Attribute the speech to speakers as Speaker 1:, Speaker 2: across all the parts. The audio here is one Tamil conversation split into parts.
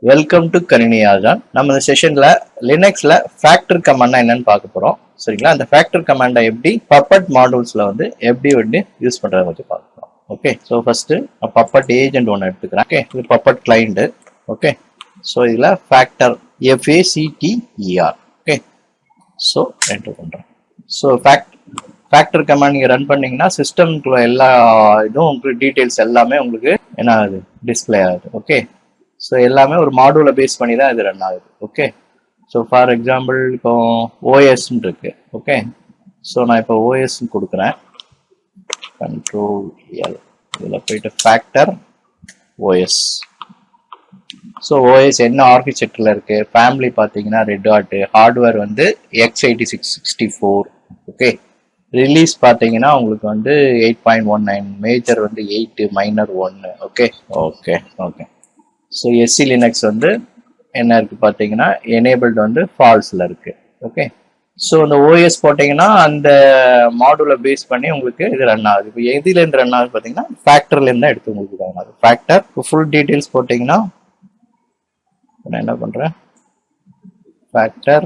Speaker 1: வெல்கம் டு கணினி ஆஜான். நம்ம இந்த செஷன்ல லினக்ஸ்ல ஃபேக்டர் கமாண்ட் என்னன்னு பார்க்க போறோம். சரிங்களா? அந்த ஃபேக்டர் கமாண்டை எப்படி பப்பட் மாடியூல்ஸ்ல எப்படி யூஸ் பண்றதை பத்தி பார்க்கலாம். Okay, so first puppet agent ஒன்று எடுத்துக்கிறேன். ஓகே, இது பப்பட் கிளைண்ட். ஓகே, ஸோ இதுல factor FACTER. Okay, so enter பண்றேன். ஸோ ஃபேக்டர் கமாண்ட் நீங்க ரன் பண்ணீங்கன்னா சிஸ்டம்குள்ள எல்லா இதுவும் உங்களுக்கு டீடைல்ஸ் எல்லாமே உங்களுக்கு என்ன ஆகுது, டிஸ்பிளே ஆகுது. ஓகே, ஸோ எல்லாமே ஒரு மாடியூலை பேஸ் பண்ணி தான் இது ரன் ஆகுது. ஓகே, ஸோ ஃபார் எக்ஸாம்பிள் இப்போ ஓஎஸ்ன்னு இருக்கு. ஓகே, ஸோ நான் இப்போ ஓஎஸ்ன்னு கொடுக்குறேன். கண்ட்ரோல் எல், இதில் போயிட்டு ஃபேக்டர் ஓஎஸ். ஸோ ஓஎஸ் என்ன ஆர்கிடெக்சரில் இருக்கு, ஃபேமிலி பார்த்தீங்கன்னா Red Hat, hardware x86-64. Okay, release பார்த்தீங்கன்னா உங்களுக்கு 8.19, major 8, minor 1. Okay okay okay. So SE Linux என்ன இருக்கு பார்த்தீங்கன்னா எனேபிள்டு ஃபால்ஸில் இருக்கு. ஓகே, ஸோ அந்த ஓஎஸ் போட்டிங்கன்னா அந்த மாடியூலை பேஸ் பண்ணி உங்களுக்கு இது ரன் ஆகுது. இப்போ எதுலேருந்து ரன் ஆகுது பார்த்தீங்கன்னா ஃபேக்டர்லேருந்து தான் எடுத்து உங்களுக்கு ரன் ஆகுது. ஃபேக்டர் ஃபுல் டீட்டெயில்ஸ் போட்டிங்கன்னா நான் என்ன பண்ணுறேன், ஃபேக்டர்.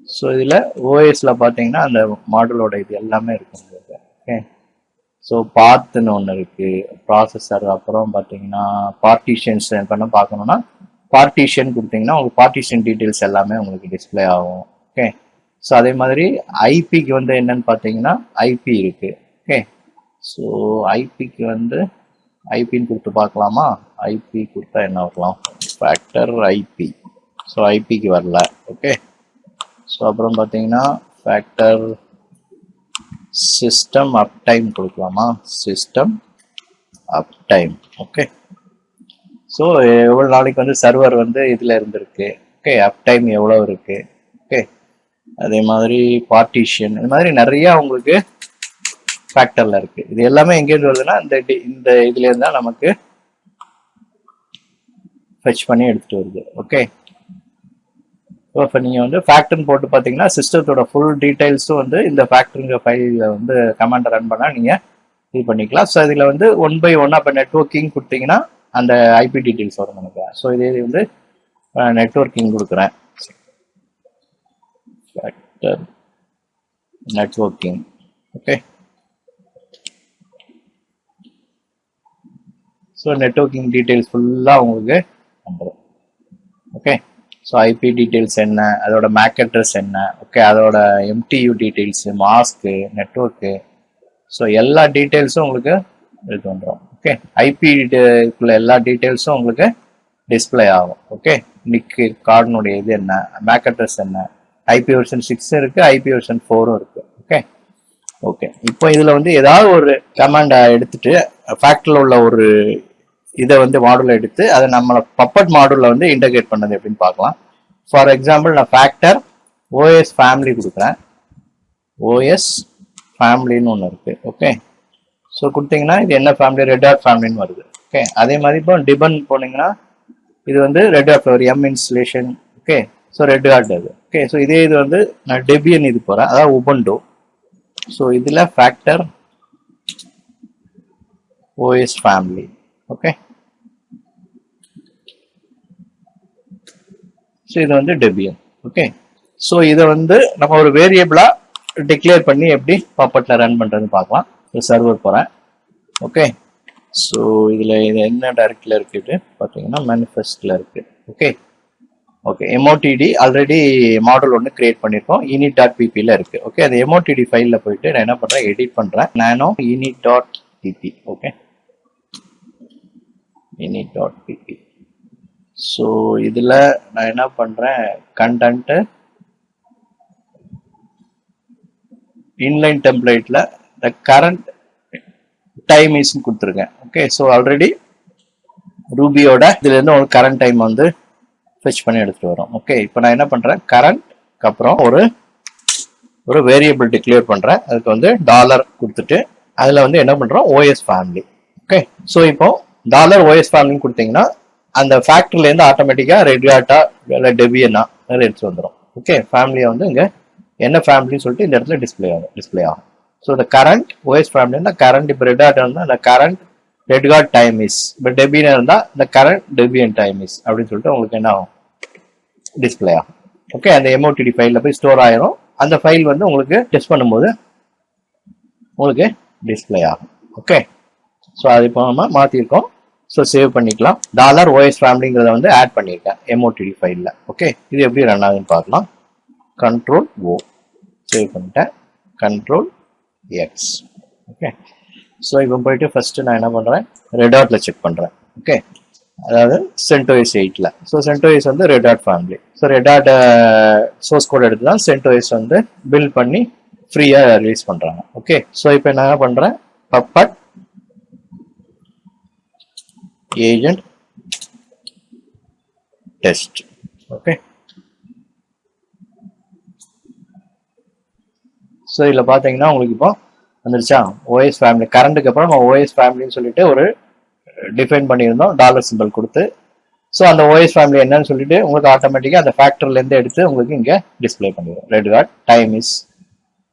Speaker 1: ஸோ இதில் ஓஎஸில் பார்த்தீங்கன்னா அந்த மாடலோட இது எல்லாமே இருக்கும் உங்களுக்கு. ஓகே, ஸோ பாத்துன்னு ஒன்று இருக்குது, ப்ராசஸர். அப்புறம் பார்த்தீங்கன்னா பார்ட்டிஷன்ஸ் பண்ண பார்க்கணுன்னா பார்ட்டிஷன் கொடுத்தீங்கன்னா உங்களுக்கு பார்ட்டிஷன் டீட்டெயில்ஸ் எல்லாமே உங்களுக்கு டிஸ்பிளே ஆகும். ஓகே, ஸோ அதே மாதிரி ஐபிக்கு என்னன்னு பார்த்தீங்கன்னா ஐபி இருக்குது. ஓகே, ஸோ ஐபிக்கு ஐபின்னு கொடுத்து பார்க்கலாமா? ஐபி கொடுத்தா என்ன வரலாம், ஃபேக்டர் ஐபி. ஸோ ஐபிக்கு வரல. ஓகே, ஸோ அப்புறம் பார்த்தீங்கன்னா ஃபேக்டர் சிஸ்டம் அப் டைம் கொடுக்கலாமா? சிஸ்டம் அப் டைம். ஓகே, ஸோ எவ்வளோ நாளைக்கு சர்வர் இதில் இருந்திருக்கு. ஓகே, அப் டைம் எவ்வளோ இருக்கு. ஓகே, அதே மாதிரி பார்ட்டிஷன், இது மாதிரி நிறையா உங்களுக்கு ஃபேக்டரில் இருக்கு. இது எல்லாமே எங்கேருந்து வருதுன்னா இந்த இதுலேருந்து தான் நமக்கு ஃபெச் பண்ணி எடுத்துகிட்டு வருது. ஓகே, இப்போ நீங்கள் ஃபேக்டர்னு போட்டு பார்த்தீங்கன்னா சிஸ்டத்தோட ஃபுல் டீடைல்ஸும் இந்த ஃபேக்டருங்க ஃபைலில் கமாண்டை ரன் பண்ணால் நீங்கள் இது பண்ணிக்கலாம். ஸோ இதில் 1 by 1 இப்போ நெட்வொர்க்கிங் கொடுத்தீங்கன்னா அந்த ஐபி டீட்டெயில்ஸ் வரும் நினைக்கிறேன். ஸோ இதே நெட்வொர்க்கிங் கொடுக்குறேன், factor networking. Okay, so networking details ஃபுல்லாக உங்களுக்கு வந்துடும். ஓகே, ஸோ ஐபி டீட்டெயில்ஸ் என்ன, அதோட மேக் அட்ரஸ் என்ன, ஓகே, அதோட MTU details, mask, network, so எல்லா டீட்டெயில்ஸும் உங்களுக்கு இது வந்துடும். ஓகே, ஐபிக்குள்ள எல்லா டீட்டெயில்ஸும் உங்களுக்கு டிஸ்பிளே ஆகும். ஓகே, நிக்கு கார்டுனுடைய இது என்ன, மேக் அட்ரஸ் என்ன, ஐபி வெர்ஷன் 6 இருக்குது, ஐபி வெர்ஷன் 4 இருக்குது. Okay okay. இப்போ இதில் ஏதாவது ஒரு கமாண்டை எடுத்துட்டு ஃபேக்டரியில் உள்ள ஒரு இதை மாடூலை எடுத்து அதை நம்மளை பப்பட் மாடூலில் இன்டகிரேட் பண்ணது எப்படின்னு பார்க்கலாம். ஃபார் எக்ஸாம்பிள் நான் ஃபேக்டர் ஓஎஸ் ஃபேமிலி கொடுக்குறேன். ஓஎஸ் ஃபேமிலின்னு ஒன்று இருக்குது. ஓகே, ஸோ கொடுத்தீங்கன்னா இது என்ன ஃபேமிலி, ரெட் ஹாட் ஃபேமிலின்னு வருது. ஓகே, அதே மாதிரி இப்போ டிபன் போனீங்கன்னா இது ரெட் ஹாட் ஒரு M installation. Okay, so red hot அது. ஓகே, ஸோ இதே இது நான் டெபியன் இது போகிறேன், அதாவது உபுண்டு. ஸோ இதில் factor OS family. Okay, so இது டெபியன். ஓகே, ஸோ இதை நம்ம ஒரு வேரியபிளா டிக்ளேர் பண்ணி எப்படி பப்பட்ல ரன் பண்றதுன்னு பார்க்கலாம். சர்வர் போறேன். ஓகே, ஸோ இதுல இது என்ன டைரக்ட்ல இருக்குது பார்த்தீங்கன்னா மேனிஃபெஸ்ட்ல இருக்கு. Okay okay, MOTD already model ஒன்று கிரியேட் பண்ணியிருக்கோம், init.ppல இருக்கு. ஓகே, அந்த MOTD ஃபைல்ல போயிட்டு நான் என்ன பண்றேன், எடிட் பண்றேன். நானோ init.pp. Okay, init.pp. ஸோ இதில் நான் என்ன பண்ணுறேன், கண்டென்ட்டு இன்லைன் டெம்ப்ளேட்டில் த கரண்ட் டைம் இஸ்ன்னு கொடுத்துருக்கேன். ஓகே, ஸோ ஆல்ரெடி ரூபியோட இதுலேருந்து உங்களுக்கு கரண்ட் டைம் ஃபெச் பண்ணி எடுத்துகிட்டு வரும். ஓகே, இப்போ நான் என்ன பண்ணுறேன், கரண்ட்க்கு அப்புறம் ஒரு வேரியபிள் டிக்ளேர் பண்ணுறேன். அதுக்கு டாலர் கொடுத்துட்டு அதில் என்ன பண்ணுறோம், ஓஎஸ் ஃபேமிலி. ஓகே, ஸோ இப்போ டாலர் ஓஎஸ் ஃபேமிலின்னு கொடுத்தீங்கன்னா அந்த ஃபேக்டரியிலேருந்து ஆட்டோமேட்டிக்காக ரெட்ஹாட்டா இல்லை டெபியனா எடுத்து வந்துடும். ஓகே, ஃபேமிலியை இங்கே என்ன ஃபேமிலின்னு சொல்லிட்டு இந்த இடத்துல டிஸ்பிளே ஆகும். ஸோ இந்த கரண்ட் ஓஎஸ் ஃபேமிலின்னா கரண்ட் இப்போ ரெட்ஹாட் அந்த கரண்ட் ரெட்கார்ட் டைம் இஸ், இப்போ டெபியன் இருந்தால் இந்த கரண்ட் டெபியன் டைம் இஸ் அப்படின்னு சொல்லிட்டு உங்களுக்கு என்ன ஆகும், டிஸ்பிளே ஆகும். ஓகே, அந்த எம்ஓடிடி ஃபைலில் போய் ஸ்டோர் ஆயிரும். அந்த ஃபைல் வந்து உங்களுக்கு டெஸ்ட் பண்ணும்போது உங்களுக்கு டிஸ்பிளே ஆகும். ஓகே, ஸோ அது இப்போ நம்ம மாற்றிருக்கோம். ஸோ சேவ் பண்ணிக்கலாம். $OS ஃபேமிலிங்கிறத வந்து ஆட் பண்ணியிருக்கேன் எம்ஓடிடி ஃபைலில். ஓகே, இது எப்படி ரன் ஆகுதுன்னு பார்க்கலாம். Ctrl O சேவ் பண்ணிட்டேன். Ctrl X. ஓகே, ஸோ இப்போ போயிட்டு ஃபர்ஸ்ட் நான் என்ன பண்ணுறேன், ரெடாட்ல செக் பண்ணுறேன். ஓகே, அதாவது CentOS 8ல். ஸோ CentOS வந்து Red Hat family. So Red Hat source code எடுத்து தான் CentOS வந்து பில்ட் பண்ணி ஃப்ரீயாக ரிலீஸ் பண்ணுறாங்க. ஓகே, ஸோ இப்போ நான் என்ன பண்ணுறேன், puppet agent test. Okay, so இதில் பார்த்தீங்கன்னா உங்களுக்கு இப்போ வந்துருச்சா OS ஃபேமிலி. கரண்ட்டுக்கு அப்புறம் நம்ம OS ஃபேமிலின்னு சொல்லிட்டு ஒரு டிஃபைன் பண்ணியிருந்தோம் டாலர் சிம்பிள் கொடுத்து. ஸோ அந்த OS ஃபேமிலி என்னன்னு சொல்லிட்டு உங்களுக்கு ஆட்டோமேட்டிக்காக அந்த ஃபேக்டர்லேருந்து எடுத்து உங்களுக்கு இங்கே டிஸ்பிளே பண்ணிடுவோம். Red dot time is.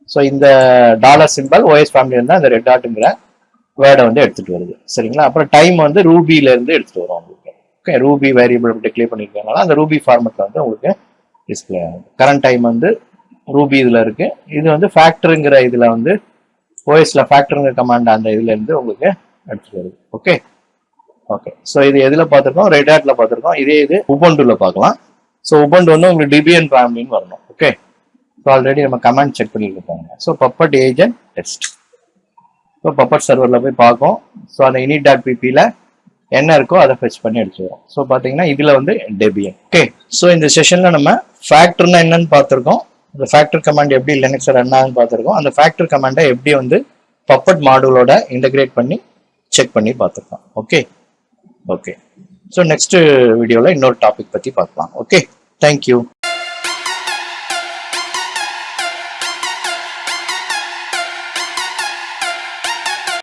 Speaker 1: So இந்த டாலர் சிம்பிள் OS ஃபேமிலி இருந்தால் அந்த ரெட் டாட்டுங்கிற வேர்டை வந்து எடுத்துகிட்டு வருது. சரிங்களா, அப்புறம் டைம் வந்து ரூபியிலேருந்து எடுத்துகிட்டு வரும் உங்களுக்கு. ஓகே, ரூபி வேரியபிள் டிக்ளேர் பண்ணியிருக்கனால அந்த ரூபி ஃபார்மெட்டில் வந்து உங்களுக்கு டிஸ்பிளே ஆகும். கரண்ட் டைம் வந்து ரூபி இதில் இருக்குது. இது வந்து ஃபேக்டருங்கிற இதில் வந்து OSல ஃபேக்டருங்கிற கமாண்ட் அந்த இதுலேருந்து உங்களுக்கு எடுத்துகிட்டு வருது. ஓகே ஓகே, ஸோ இது எதில் பார்த்துருக்கோம், ரெட் ஹேட்ல பார்த்துருக்கோம். இதே இது உபுண்டுல பார்க்கலாம். ஸோ உபுண்டு வந்து உங்களுக்கு டிபியன் ஃபேமிலின்னு வரணும். ஓகே, ஸோ ஆல்ரெடி நம்ம கமாண்ட் செக் பண்ணியிருக்காங்க. So puppet agent test. So puppet சர்வரில் போய் பார்க்கும். ஸோ அந்த init.ppல என்ன இருக்கோ அதை ஃபெச் பண்ணி எடுத்துக்கிறோம். ஸோ பார்த்தீங்கன்னா இதில் வந்து டெபியன். ஓகே, ஸோ இந்த செஷனில் நம்ம ஃபேக்டர்னா என்னன்னு பார்த்துருக்கோம். அந்த ஃபேக்டர் கமாண்ட் எப்படி லினக்ஸ் ரன் ஆகுதுன்னு பார்த்துருக்கோம். அந்த ஃபேக்டர் கமாண்டை எப்படி வந்து பப்பட் மாடியூலோட இன்டகிரேட் பண்ணி செக் பண்ணி பார்த்துருக்கோம். ஓகே ஓகே, ஸோ நெக்ஸ்ட் வீடியோவில் இன்னொரு டாபிக் பற்றி பார்க்கலாம். Okay, thank you.